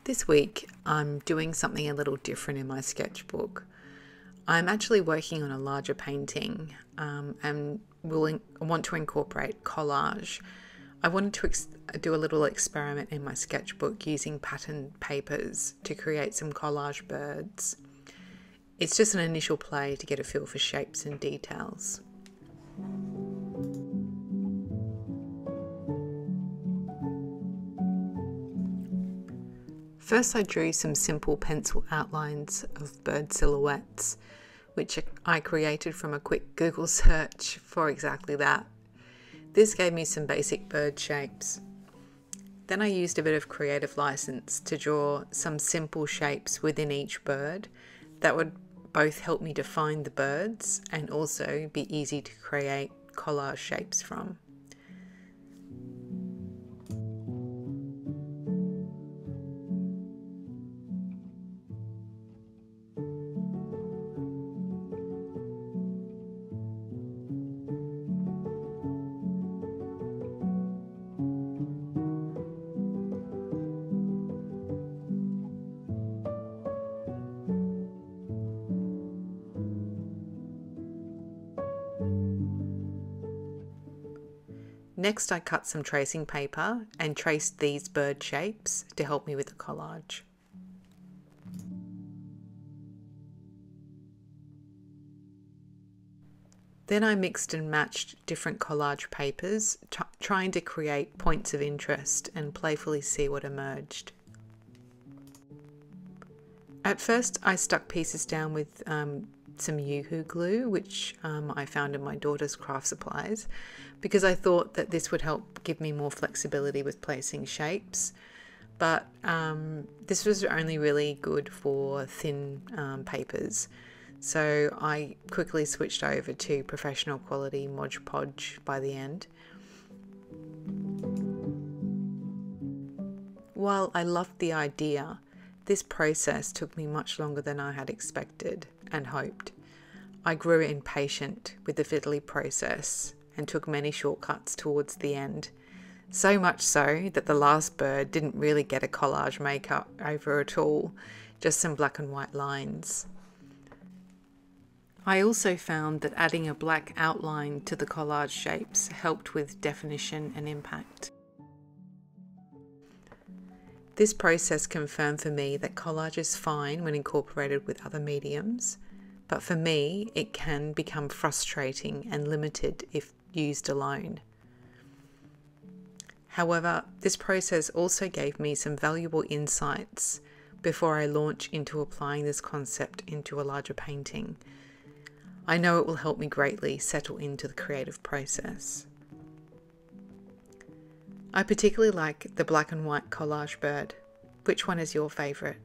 This week I'm doing something a little different in my sketchbook. I'm actually working on a larger painting and want to incorporate collage. I wanted to do a little experiment in my sketchbook using patterned papers to create some collage birds. It's just an initial play to get a feel for shapes and details. First I drew some simple pencil outlines of bird silhouettes, which I created from a quick Google search for exactly that. This gave me some basic bird shapes. Then I used a bit of creative license to draw some simple shapes within each bird that would both help me define the birds and also be easy to create collage shapes from. Next I cut some tracing paper and traced these bird shapes to help me with the collage. Then I mixed and matched different collage papers, trying to create points of interest and playfully see what emerged. At first I stuck pieces down with some Yoo-hoo glue, which I found in my daughter's craft supplies, because I thought that this would help give me more flexibility with placing shapes. But this was only really good for thin papers. So I quickly switched over to professional quality Modge Podge by the end. While I loved the idea, this process took me much longer than I had expected and hoped. I grew impatient with the fiddly process and took many shortcuts towards the end. So much so that the last bird didn't really get a collage makeover at all, just some black and white lines. I also found that adding a black outline to the collage shapes helped with definition and impact. This process confirmed for me that collage is fine when incorporated with other mediums, but for me it can become frustrating and limited if used alone. However, this process also gave me some valuable insights before I launch into applying this concept into a larger painting. I know it will help me greatly settle into the creative process. I particularly like the black and white collage bird. Which one is your favourite?